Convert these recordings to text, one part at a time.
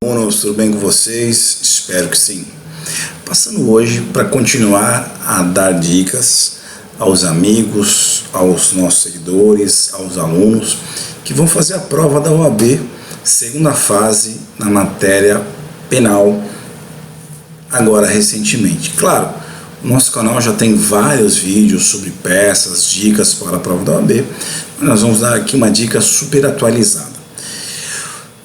Alunos, tudo bem com vocês? Espero que sim. Passando hoje para continuar a dar dicas aos amigos, aos nossos seguidores, aos alunos que vão fazer a prova da OAB, segunda fase na matéria penal, agora recentemente. Claro, o nosso canal já tem vários vídeos sobre peças, dicas para a prova da OAB, mas nós vamos dar aqui uma dica super atualizada.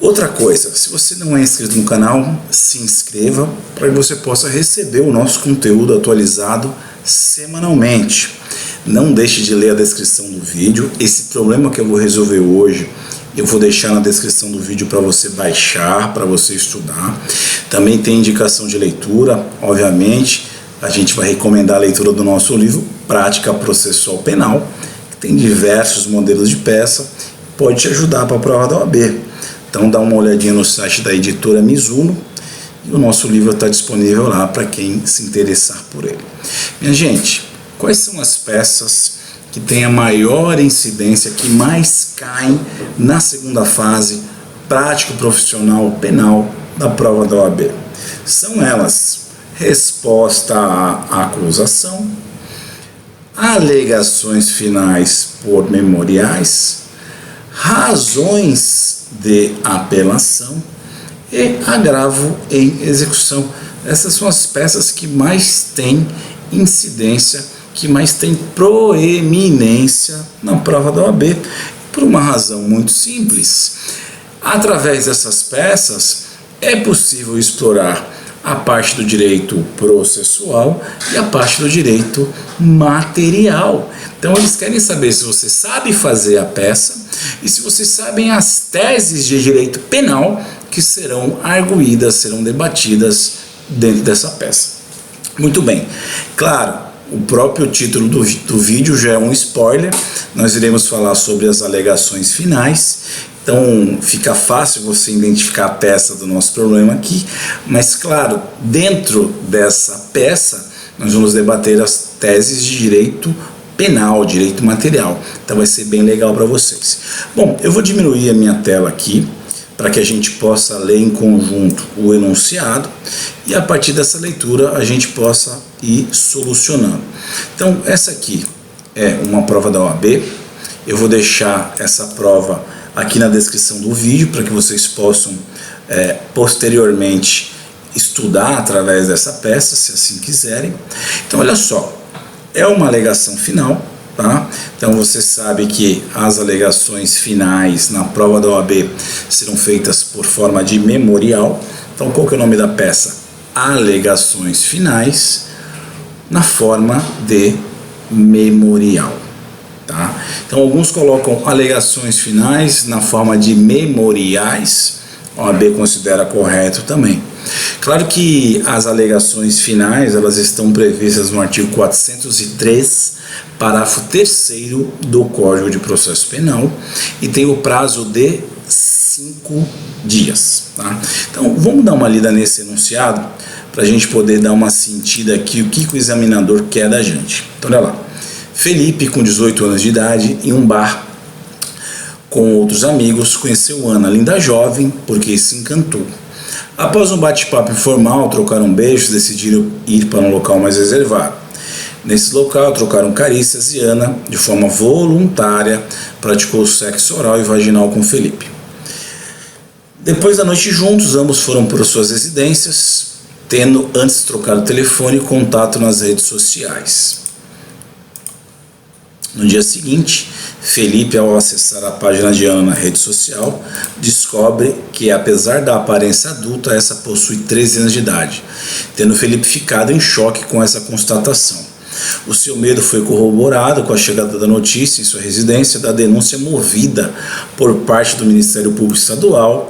Outra coisa, se você não é inscrito no canal, se inscreva para que você possa receber o nosso conteúdo atualizado semanalmente. Não deixe de ler a descrição do vídeo. Esse problema que eu vou resolver hoje, eu vou deixar na descrição do vídeo para você baixar, para você estudar. Também tem indicação de leitura, obviamente. A gente vai recomendar a leitura do nosso livro Prática Processual Penal, que tem diversos modelos de peça, pode te ajudar para a prova da OAB. Então dá uma olhadinha no site da editora Mizuno e o nosso livro está disponível lá para quem se interessar por ele. Minha gente, quais são as peças que têm a maior incidência, que mais caem na segunda fase prático profissional penal da prova da OAB? São elas: resposta à acusação, alegações finais por memoriais, razões de apelação e agravo em execução. Essas são as peças que mais têm incidência, que mais têm proeminência na prova da OAB, por uma razão muito simples. Através dessas peças é possível explorar a parte do direito processual e a parte do direito material. Então eles querem saber se você sabe fazer a peça e se vocês sabem as teses de direito penal que serão arguídas, serão debatidas dentro dessa peça. Muito bem, claro, o próprio título do vídeo já é um spoiler. Nós iremos falar sobre as alegações finais. Então fica fácil você identificar a peça do nosso problema aqui, mas claro, dentro dessa peça nós vamos debater as teses de direito penal, direito material. Então vai ser bem legal para vocês. Bom, eu vou diminuir a minha tela aqui para que a gente possa ler em conjunto o enunciado e a partir dessa leitura a gente possa ir solucionando. Então essa aqui é uma prova da OAB. Eu vou deixar essa prova aqui na descrição do vídeo para que vocês possam posteriormente estudar através dessa peça, se assim quiserem. Então olha só, é uma alegação final, tá? Então você sabe que as alegações finais na prova da OAB serão feitas por forma de memorial. Então qual que é o nome da peça? Alegações finais na forma de memorial. Tá? Então alguns colocam alegações finais na forma de memoriais, a OAB considera correto também. Claro que as alegações finais elas estão previstas no artigo 403, parágrafo 3º do Código de Processo Penal e tem o prazo de 5 dias. Tá? Então vamos dar uma lida nesse enunciado para a gente poder dar uma sentida aqui o que o examinador quer da gente. Então olha lá. Felipe, com 18 anos de idade, em um bar com outros amigos, conheceu Ana, linda jovem, porque se encantou. Após um bate-papo informal, trocaram beijos, decidiram ir para um local mais reservado. Nesse local, trocaram carícias e Ana, de forma voluntária, praticou sexo oral e vaginal com Felipe. Depois da noite juntos, ambos foram para suas residências, tendo antes trocado telefone e contato nas redes sociais. No dia seguinte, Felipe, ao acessar a página de Ana na rede social, descobre que, apesar da aparência adulta, essa possui 13 anos de idade, tendo Felipe ficado em choque com essa constatação. O seu medo foi corroborado com a chegada da notícia em sua residência da denúncia movida por parte do Ministério Público Estadual,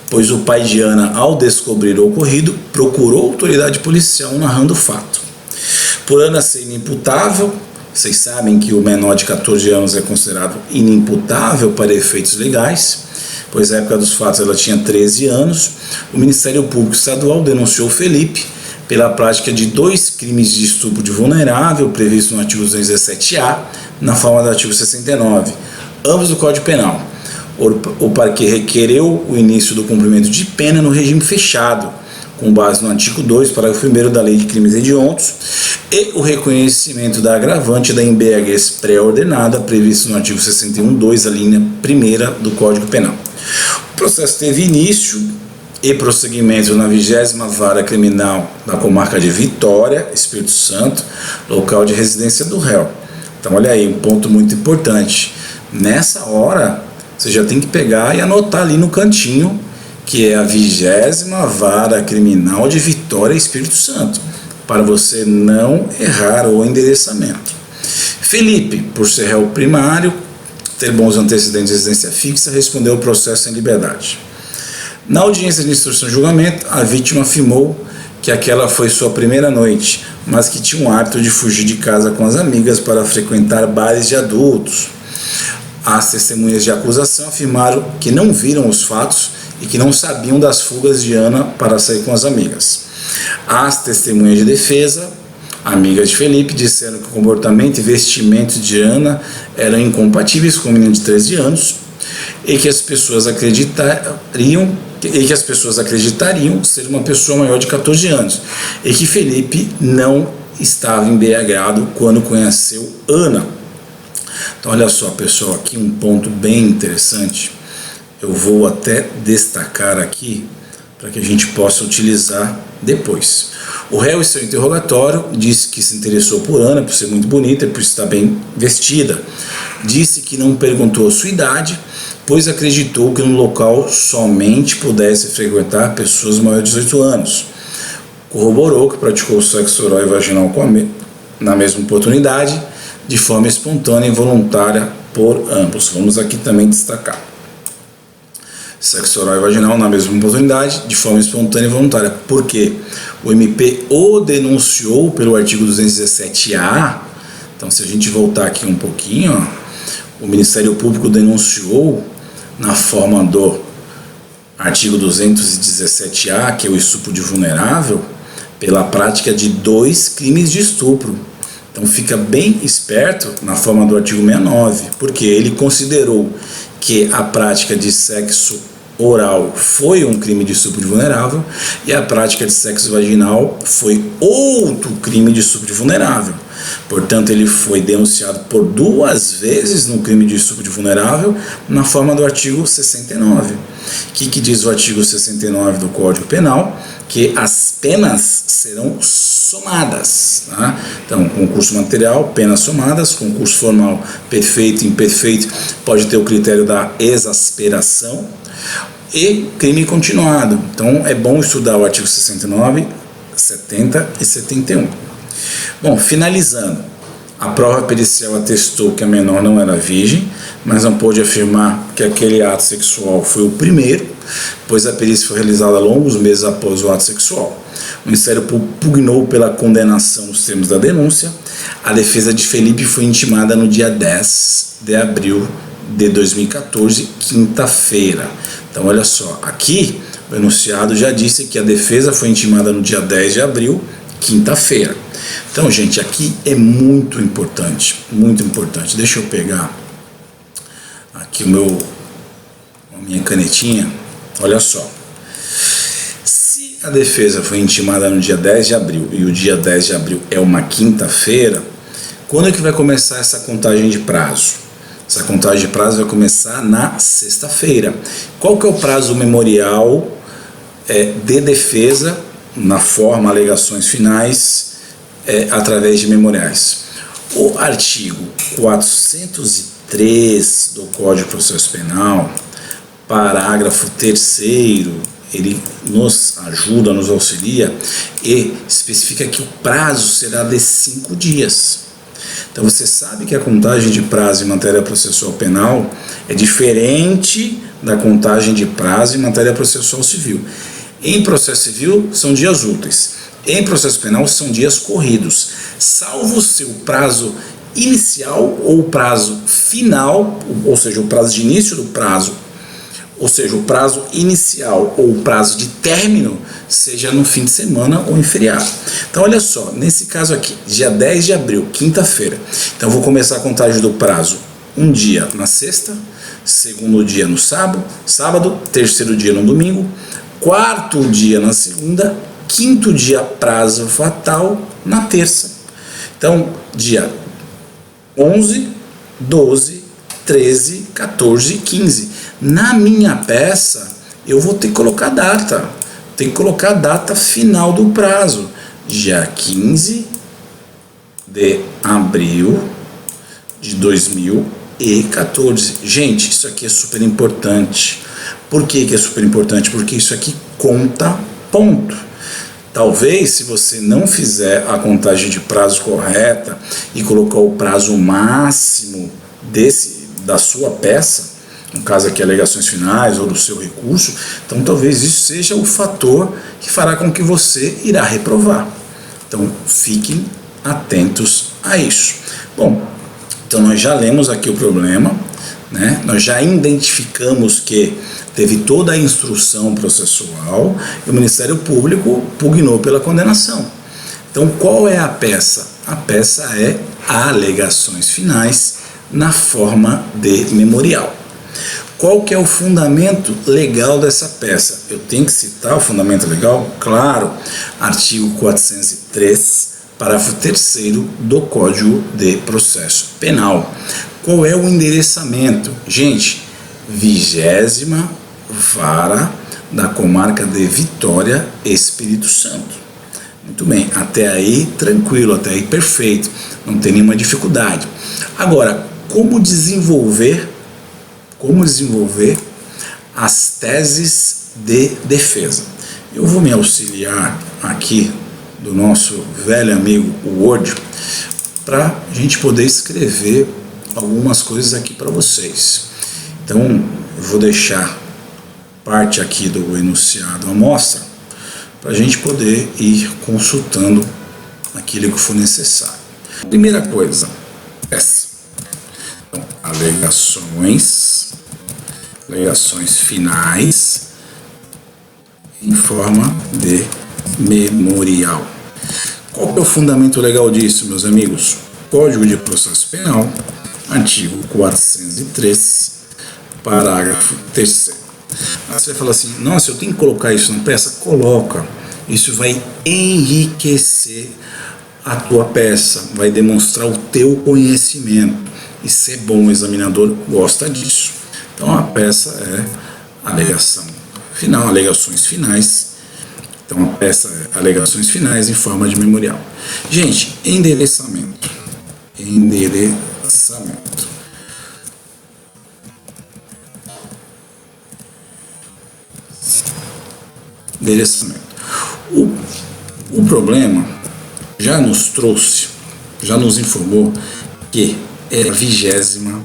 pois o pai de Ana, ao descobrir o ocorrido, procurou a autoridade policial narrando o fato. Por Ana ser inimputável, vocês sabem que o menor de 14 anos é considerado inimputável para efeitos legais, pois na época dos fatos ela tinha 13 anos. O Ministério Público Estadual denunciou Felipe pela prática de 2 crimes de estupro de vulnerável previstos no artigo 217-A, na forma do artigo 69, ambos do Código Penal. O parquet requereu o início do cumprimento de pena no regime fechado, com base no artigo 2, parágrafo 1º da Lei de Crimes Hediondos, e o reconhecimento da agravante da embriaguez pré-ordenada, previsto no artigo 61.2, a linha 1ª do Código Penal. O processo teve início e prosseguimento na 20ª Vara Criminal da Comarca de Vitória, Espírito Santo, local de residência do réu. Então, olha aí, um ponto muito importante. Nessa hora, você já tem que pegar e anotar ali no cantinho, que é a 20ª Vara Criminal de Vitória, Espírito Santo, para você não errar o endereçamento. Felipe, por ser réu primário, ter bons antecedentes de residência fixa, respondeu o processo em liberdade. Na audiência de instrução e julgamento, a vítima afirmou que aquela foi sua primeira noite, mas que tinha um hábito de fugir de casa com as amigas para frequentar bares de adultos. As testemunhas de acusação afirmaram que não viram os fatos e que não sabiam das fugas de Ana para sair com as amigas. As testemunhas de defesa, amigas de Felipe, disseram que o comportamento e vestimento de Ana eram incompatíveis com o menino de 13 anos e que as pessoas acreditariam ser uma pessoa maior de 14 anos e que Felipe não estava embriagado quando conheceu Ana. Então, olha só, pessoal, aqui um ponto bem interessante. Eu vou até destacar aqui para que a gente possa utilizar depois. O réu, em seu interrogatório, disse que se interessou por Ana por ser muito bonita e por estar bem vestida. Disse que não perguntou sua idade, pois acreditou que no local somente pudesse frequentar pessoas maiores de 18 anos. Corroborou que praticou sexo oral e vaginal na mesma oportunidade, de forma espontânea e voluntária por ambos. Vamos aqui também destacar. Sexo oral e vaginal na mesma oportunidade, de forma espontânea e voluntária. Por quê? O MP o denunciou pelo artigo 217-A. Então, se a gente voltar aqui um pouquinho, ó, o Ministério Público denunciou na forma do artigo 217-A, que é o estupro de vulnerável, pela prática de 2 crimes de estupro. Então, fica bem esperto na forma do artigo 69, porque ele considerou que a prática de sexo oral foi um crime de estupro de vulnerável e a prática de sexo vaginal foi outro crime de estupro de vulnerável. Portanto, ele foi denunciado por 2 vezes no crime de estupro de vulnerável na forma do artigo 69. O que diz o artigo 69 do Código Penal? Que as penas serão somadas. Tá? Então, concurso material, penas somadas, concurso formal, perfeito, imperfeito, pode ter o critério da exasperação e crime continuado. Então, é bom estudar o artigo 69, 70 e 71. Bom, finalizando, a prova pericial atestou que a menor não era virgem, mas não pôde afirmar que aquele ato sexual foi o primeiro, pois a perícia foi realizada longos meses após o ato sexual. O Ministério Público pugnou pela condenação nos termos da denúncia. A defesa de Felipe foi intimada no dia 10 de abril de 2014, quinta-feira. Então, olha só, aqui o enunciado já disse que a defesa foi intimada no dia 10 de abril, quinta-feira. Então, gente, aqui é muito importante, muito importante. Deixa eu pegar aqui a minha canetinha. Olha só. Se a defesa foi intimada no dia 10 de abril e o dia 10 de abril é uma quinta-feira, quando é que vai começar essa contagem de prazo? Essa contagem de prazo vai começar na sexta-feira. Qual que é o prazo memorial de defesa na forma alegações finais através de memoriais? O artigo 403 do Código de Processo Penal, parágrafo 3º, ele nos ajuda, nos auxilia e especifica que o prazo será de 5 dias. Então, você sabe que a contagem de prazo em matéria processual penal é diferente da contagem de prazo em matéria processual civil. Em processo civil, são dias úteis. Em processo penal, são dias corridos. Salvo o seu prazo inicial ou prazo final, ou seja, o prazo de início do prazo, ou seja, o prazo inicial ou o prazo de término, seja no fim de semana ou em feriado. Então, olha só, nesse caso aqui, dia 10 de abril, quinta-feira. Então, eu vou começar a contagem do prazo um dia na sexta, segundo dia no sábado, terceiro dia no domingo, quarto dia na segunda, quinto dia prazo fatal na terça. Então, dia 11, 12, 13, 14 e 15. Na minha peça, eu vou ter que colocar data. Tem que colocar a data final do prazo. Dia 15 de abril de 2014. Gente, isso aqui é super importante. Por que é super importante? Porque isso aqui conta ponto. Talvez, se você não fizer a contagem de prazo correta e colocar o prazo máximo da sua peça, no caso aqui alegações finais ou do seu recurso, então talvez isso seja o fator que fará com que você irá reprovar. Então fiquem atentos a isso. Bom, então nós já lemos aqui o problema, né? Nós já identificamos que teve toda a instrução processual e o Ministério Público pugnou pela condenação. Então qual é a peça? A peça é alegações finais na forma de memorial. Qual que é o fundamento legal dessa peça? Eu tenho que citar o fundamento legal? Claro, artigo 403, parágrafo 3º do Código de Processo Penal. Qual é o endereçamento? Gente, 20ª Vara da Comarca de Vitória, Espírito Santo. Muito bem, até aí tranquilo, até aí perfeito, não tem nenhuma dificuldade. Agora, como desenvolver as teses de defesa? Eu vou me auxiliar aqui do nosso velho amigo Word para a gente poder escrever algumas coisas aqui para vocês. Então, eu vou deixar parte aqui do enunciado à mostra para a gente poder ir consultando aquilo que for necessário. Primeira coisa, essa. Então, alegações finais em forma de memorial. Qual que é o fundamento legal disso, meus amigos? Código de Processo Penal, artigo 403, parágrafo 3º. Você vai falar assim, nossa, eu tenho que colocar isso na peça? Coloca. Isso vai enriquecer a tua peça, vai demonstrar o teu conhecimento. Isso é bom, o examinador gosta disso. Então a peça é alegação final, alegações finais. Então a peça é alegações finais em forma de memorial. Gente, endereçamento. O problema já nos informou que é a 20ª.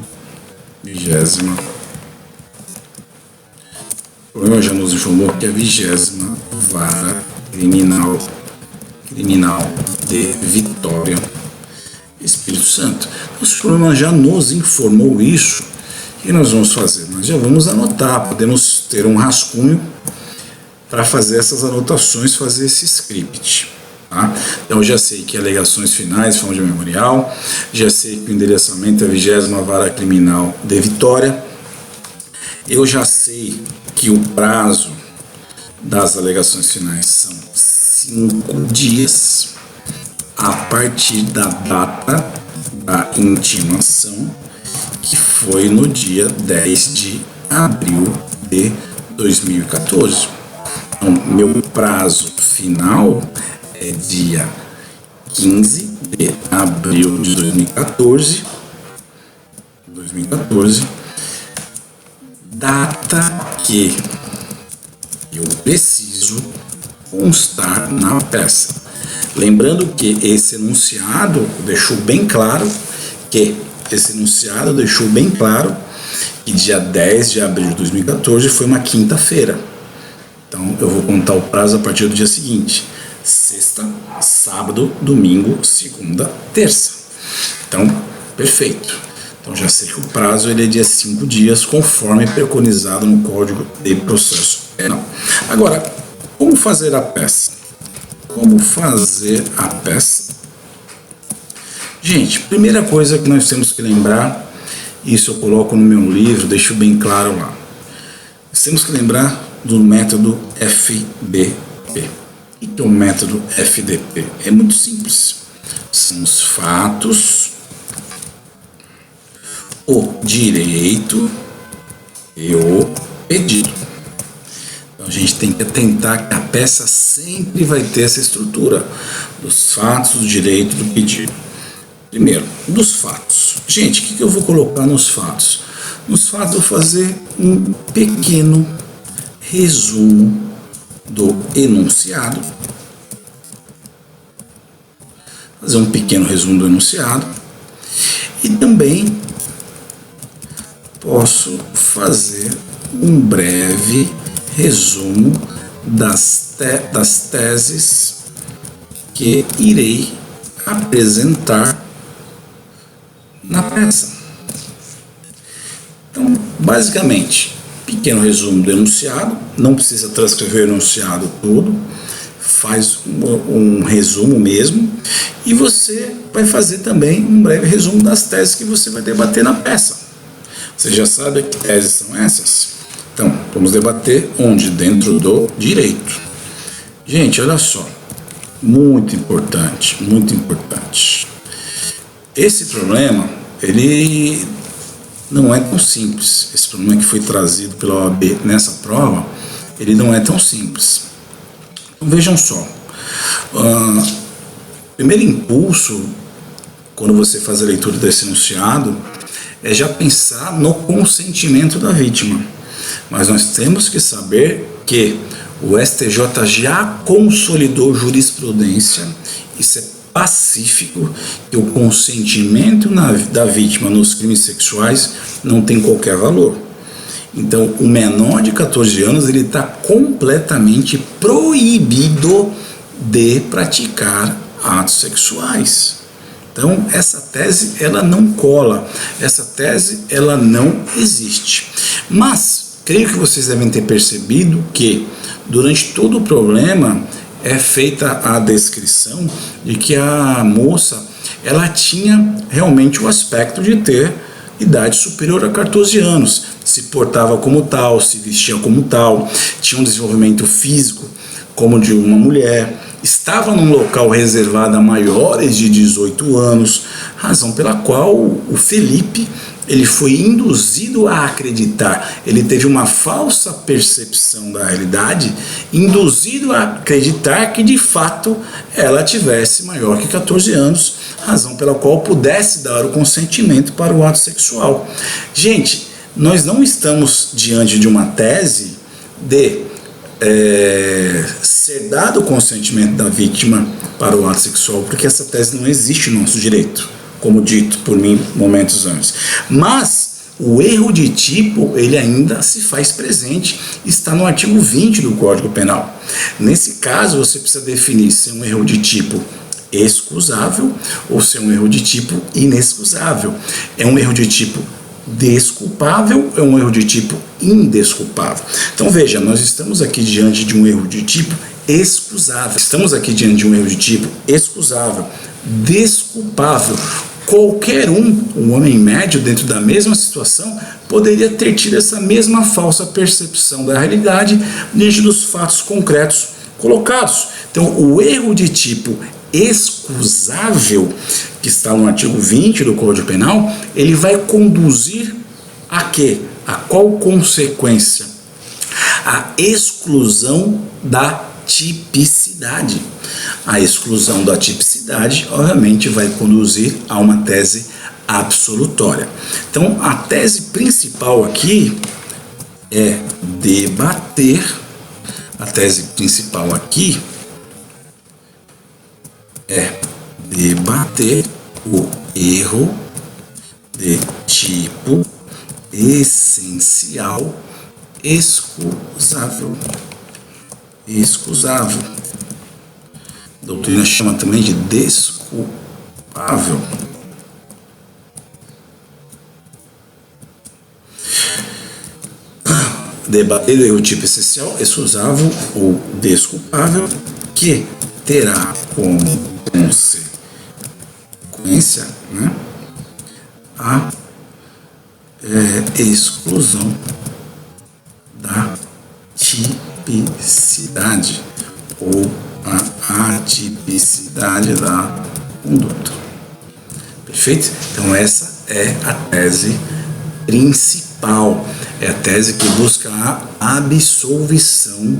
O problema já nos informou que é a 20ª Vara Criminal de Vitória, Espírito Santo. O problema já nos informou isso. O que nós vamos fazer? Nós já vamos anotar, podemos ter um rascunho para fazer essas anotações, fazer esse script. Tá? Então eu já sei que alegações finais, forma de memorial, já sei que o endereçamento é a 20ª Vara Criminal de Vitória, eu já sei que o prazo das alegações finais são 5 dias a partir da data da intimação, que foi no dia 10 de abril de 2014. Então, meu prazo final é dia 15 de abril de 2014, data que eu preciso constar na peça. Lembrando que esse enunciado deixou bem claro que dia 10 de abril de 2014 foi uma quinta-feira. Então eu vou contar o prazo a partir do dia seguinte: sexta, sábado, domingo, segunda, terça. Então, perfeito. Então já sei que o prazo ele é de 5 dias, conforme preconizado no Código de Processo Penal. Agora, como fazer a peça? Gente, primeira coisa que nós temos que lembrar, Isso eu coloco no meu livro, deixo bem claro lá. Nós temos que lembrar do método FDP. O que é o método FDP? É muito simples. São os fatos, o direito e o pedido. Então a gente tem que atentar que a peça sempre vai ter essa estrutura dos fatos, do direito e do pedido. Primeiro, dos fatos. Gente, o que eu vou colocar nos fatos? Nos fatos eu vou fazer um pequeno resumo do enunciado. Fazer um pequeno resumo do enunciado. E também posso fazer um breve resumo das teses que irei apresentar na peça. Então, basicamente, pequeno resumo do enunciado, não precisa transcrever o enunciado todo, faz um resumo mesmo, e você vai fazer também um breve resumo das teses que você vai debater na peça. Você já sabe que teses são essas? Então, vamos debater onde? Dentro do direito. Gente, olha só, muito importante, muito importante. Esse problema, ele não é tão simples. Esse problema que foi trazido pela OAB nessa prova, ele não é tão simples. Então, vejam só. Primeiro impulso, quando você faz a leitura desse enunciado, é já pensar no consentimento da vítima. Mas nós temos que saber que o STJ já consolidou jurisprudência, isso é pacífico, que o consentimento da vítima nos crimes sexuais não tem qualquer valor. Então, o menor de 14 anos ele está completamente proibido de praticar atos sexuais. Então, essa tese ela não cola, essa tese ela não existe. Mas creio que vocês devem ter percebido que durante todo o problema é feita a descrição de que a moça ela tinha realmente o aspecto de ter idade superior a 14 anos, se portava como tal, se vestia como tal, tinha um desenvolvimento físico como de uma mulher, estava num local reservado a maiores de 18 anos, razão pela qual o Felipe ele foi induzido a acreditar, ele teve uma falsa percepção da realidade, induzido a acreditar que de fato ela tivesse maior que 14 anos, razão pela qual pudesse dar o consentimento para o ato sexual. Gente, nós não estamos diante de uma tese de ser dado o consentimento da vítima para o ato sexual, porque essa tese não existe no nosso direito, como dito por mim momentos antes. Mas o erro de tipo, ele ainda se faz presente, está no artigo 20 do Código Penal. Nesse caso, você precisa definir se é um erro de tipo excusável ou se é um erro de tipo inexcusável. É um erro de tipo desculpável ou é um erro de tipo indesculpável? Então veja, nós estamos aqui diante de um erro de tipo excusável. Estamos aqui diante de um erro de tipo excusável, desculpável. Qualquer um homem médio dentro da mesma situação, poderia ter tido essa mesma falsa percepção da realidade diante dos fatos concretos colocados. Então, o erro de tipo excusável, que está no artigo 20 do Código Penal, ele vai conduzir a quê? A qual consequência? A exclusão da tipicidade. A exclusão da tipicidade, obviamente, vai conduzir a uma tese absolutória. Então, a tese principal aqui é debater, a tese principal aqui é debater o erro de tipo essencial excusável. Excusável. A doutrina chama também de desculpável. Debater o erro tipo essencial, excusável ou desculpável, que terá como consequência, a exclusão da tipicidade ou a atipicidade da conduta. Perfeito? Então essa é a tese principal, é a tese que busca a absolvição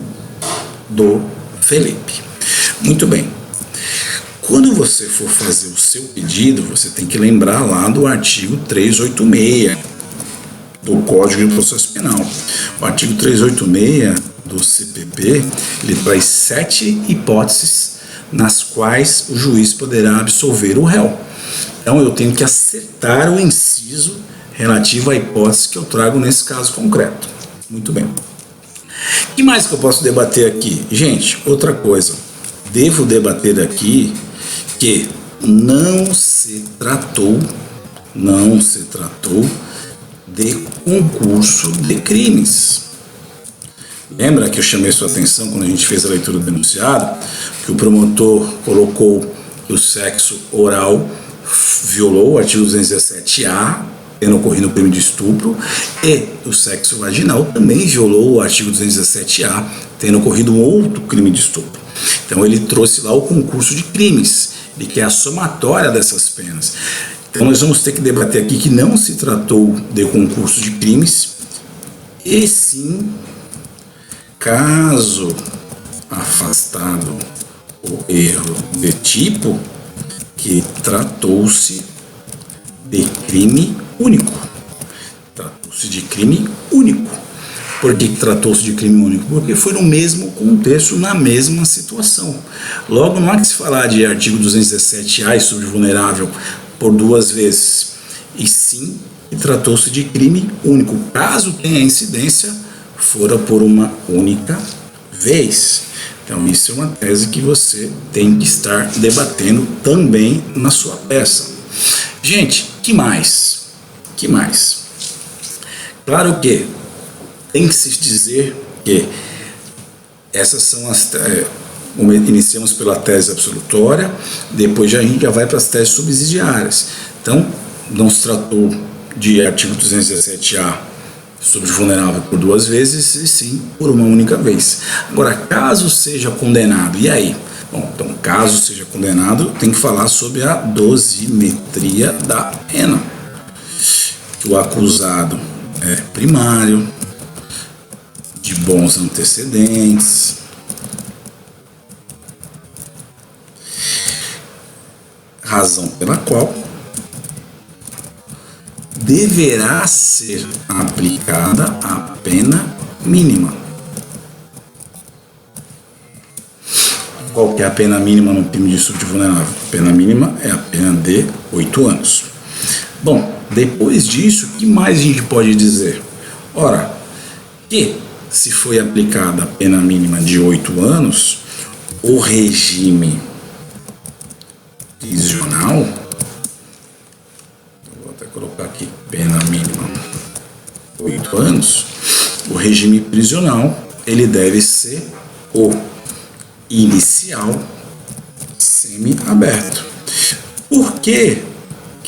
do Felipe. Muito bem. Quando você for fazer o seu pedido, você tem que lembrar lá do artigo 386 do Código de Processo Penal. O artigo 386 do CPP, ele traz 7 hipóteses nas quais o juiz poderá absolver o réu. Então eu tenho que acertar o inciso relativo à hipótese que eu trago nesse caso concreto. Muito bem. O que mais que eu posso debater aqui? Gente, outra coisa. Devo debater aqui que não se tratou de concurso de crimes. Lembra que eu chamei sua atenção quando a gente fez a leitura do enunciado, que o promotor colocou que o sexo oral violou o artigo 217-A, tendo ocorrido o crime de estupro, e o sexo vaginal também violou o artigo 217-A, tendo ocorrido um outro crime de estupro. Então ele trouxe lá o concurso de crimes, ele quer a somatória dessas penas. Então nós vamos ter que debater aqui que não se tratou de concurso de crimes, e sim, caso afastado o erro de tipo, que tratou-se de crime único. Tratou-se de crime único. Por que tratou-se de crime único? Porque foi no mesmo contexto, na mesma situação. Logo, não há que se falar de artigo 217-A sobre vulnerável por 2 vezes, e sim, tratou-se de crime único. Caso tenha incidência, fora por uma única vez. Então, isso é uma tese que você tem que estar debatendo também na sua peça. Gente, que mais? Claro que tem que se dizer que essas são as... iniciamos pela tese absolutória, depois a gente já vai para as teses subsidiárias. Então, não se tratou de artigo 217-A sobre vulnerável por 2 vezes, e sim por uma única vez. Agora, caso seja condenado, e aí? Bom, então, caso seja condenado, tem que falar sobre a dosimetria da pena. Que o acusado é primário, de bons antecedentes, razão pela qual deverá ser aplicada a pena mínima. Qual que é a pena mínima no crime de estupro vulnerável? A pena mínima é a pena de 8 anos. Bom, depois disso, o que mais a gente pode dizer? Ora, que se foi aplicada a pena mínima de 8 anos, o regime prisional, vou até colocar aqui, pena mínima 8 anos, o regime prisional, ele deve ser o inicial semi-aberto. Por que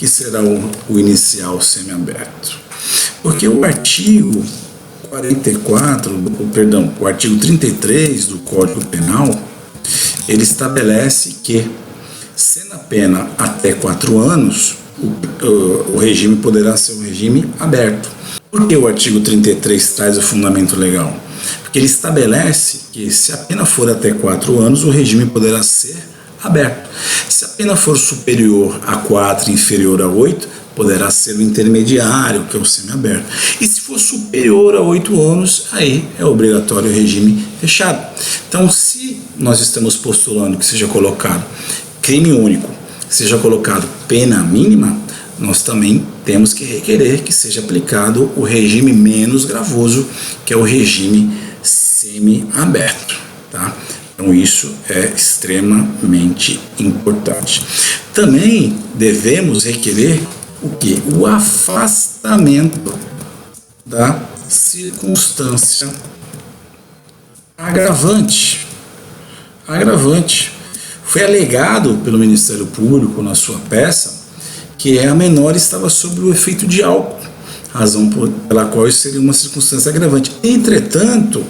será o inicial semi-aberto? Porque o artigo 33 do Código Penal, ele estabelece que, sendo a pena até 4 anos, o regime poderá ser um regime aberto. Por que o artigo 33 traz o fundamento legal? Porque ele estabelece que, se a pena for até 4 anos, o regime poderá ser aberto. Se a pena for superior a 4 e inferior a 8, poderá ser o intermediário, que é o semiaberto. E se for superior a 8 anos, aí é obrigatório o regime fechado. Então, se nós estamos postulando que seja colocado crime único, seja colocado pena mínima, nós também temos que requerer que seja aplicado o regime menos gravoso, que é o regime semi-aberto, tá? Então isso é extremamente importante. Também devemos requerer o quê? O afastamento da circunstância agravante. Foi alegado pelo Ministério Público na sua peça que a menor estava sob o efeito de álcool. razão pela qual isso seria uma circunstância agravante. Entretanto,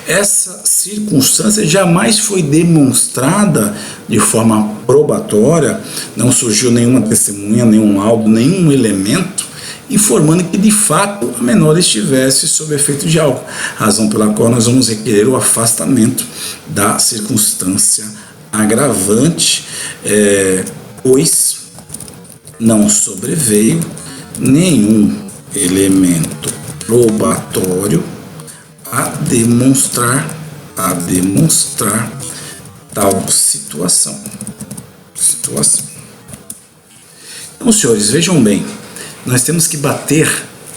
essa circunstância jamais foi demonstrada de forma probatória, não surgiu nenhuma testemunha, nenhum laudo, nenhum elemento informando que de fato a menor estivesse sob efeito de álcool, razão pela qual nós vamos requerer o afastamento da circunstância agravante, pois não sobreveio nenhum elemento probatório a demonstrar tal situação. Então, senhores, vejam bem, nós temos que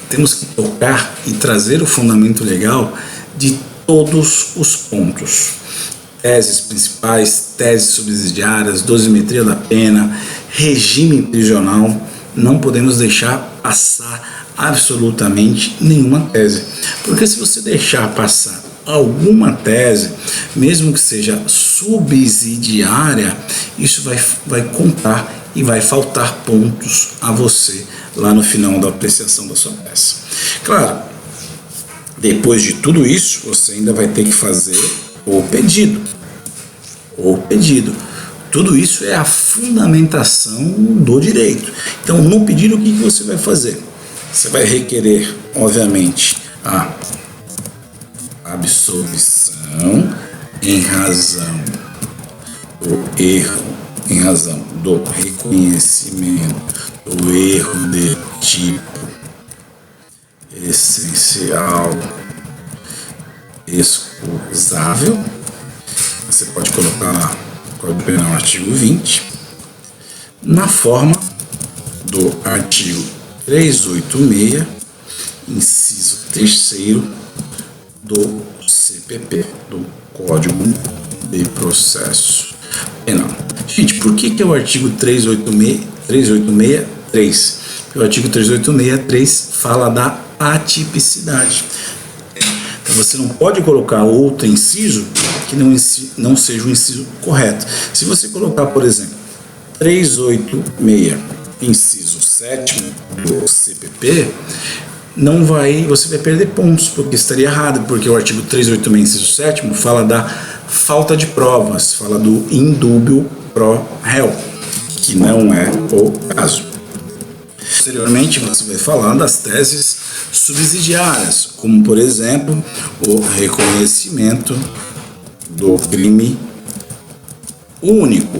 temos que tocar e trazer o fundamento legal de todos os pontos. Teses principais, teses subsidiárias, dosimetria da pena, regime prisional. Não podemos deixar passar absolutamente nenhuma tese. Porque se você deixar passar alguma tese, mesmo que seja subsidiária, isso vai contar e vai faltar pontos a você lá no final da apreciação da sua peça. Claro, depois de tudo isso, você ainda vai ter que fazer o pedido. Tudo isso é a fundamentação do direito. Então, no pedido, o que você vai fazer? Você vai requerer, obviamente, a absolvição em razão do erro, em razão do reconhecimento do erro de tipo essencial excusável. Você pode colocar lá Código Penal artigo 20, na forma do artigo 386, inciso 3º do CPP, do Código de Processo Penal. Gente, por que é o artigo 386.3? Porque o artigo 386.3 fala da atipicidade. Então você não pode colocar outro inciso que não seja o inciso correto. Se você colocar, por exemplo, 386, inciso 7º do CPP, você vai perder pontos, porque estaria errado, porque o artigo 386, inciso 7º, fala da falta de provas, fala do indúbio pro réu, que não é o caso. Posteriormente, você vai falar das teses subsidiárias, como, por exemplo, o reconhecimento do crime único,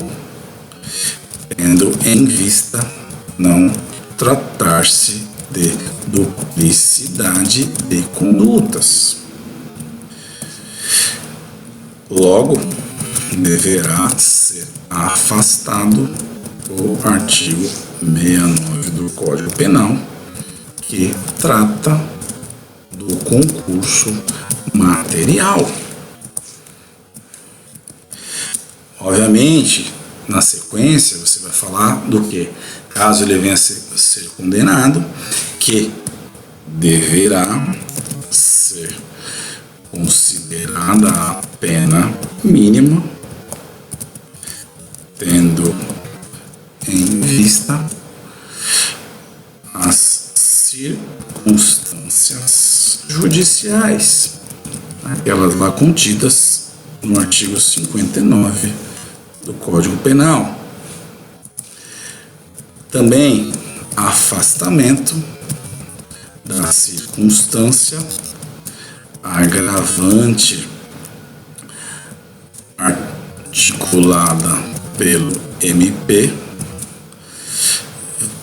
tendo em vista não tratar-se de duplicidade de condutas. Logo, deverá ser afastado o artigo 69 do Código Penal, que trata do concurso material. Obviamente, na sequência, você vai falar do que? Caso ele venha a ser condenado, que deverá ser considerada a pena mínima, tendo em vista as circunstâncias judiciais, aquelas lá contidas no artigo 59 do Código Penal. Também afastamento da circunstância agravante articulada pelo MP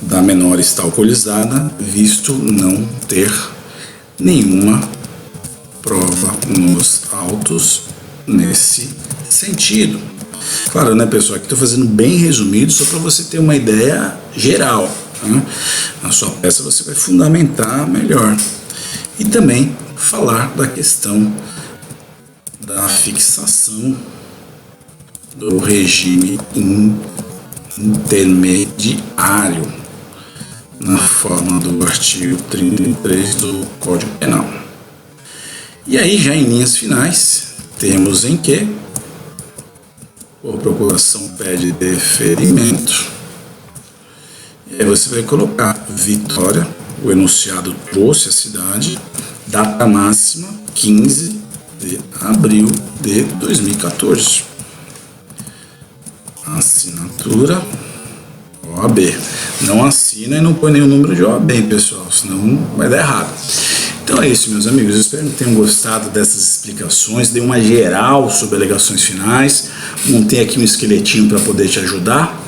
da menor está alcoolizada, visto não ter nenhuma prova nos autos nesse sentido. Claro, né, pessoal? Aqui estou fazendo bem resumido, só para você ter uma ideia geral, né? Na sua peça você vai fundamentar melhor. E também falar da questão da fixação do regime intermediário na forma do artigo 33 do Código Penal. E aí, já em linhas finais, temos em que a procuração pede deferimento. E aí você vai colocar vitória, o enunciado trouxe a cidade, data máxima 15 de abril de 2014. Assinatura OAB. Não assina e não põe nenhum número de OAB, hein, pessoal, senão vai dar errado. Então é isso, meus amigos, eu espero que tenham gostado dessas explicações, dei uma geral sobre alegações finais, montei aqui um esqueletinho para poder te ajudar.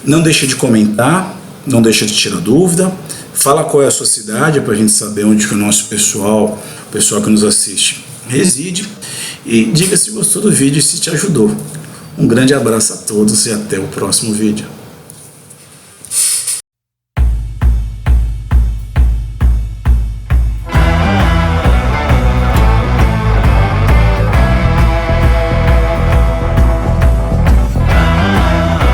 Não deixa de comentar, não deixa de tirar dúvida, fala qual é a sua cidade, para a gente saber onde que o nosso pessoal, o pessoal que nos assiste, reside, e diga se gostou do vídeo e se te ajudou. Um grande abraço a todos e até o próximo vídeo.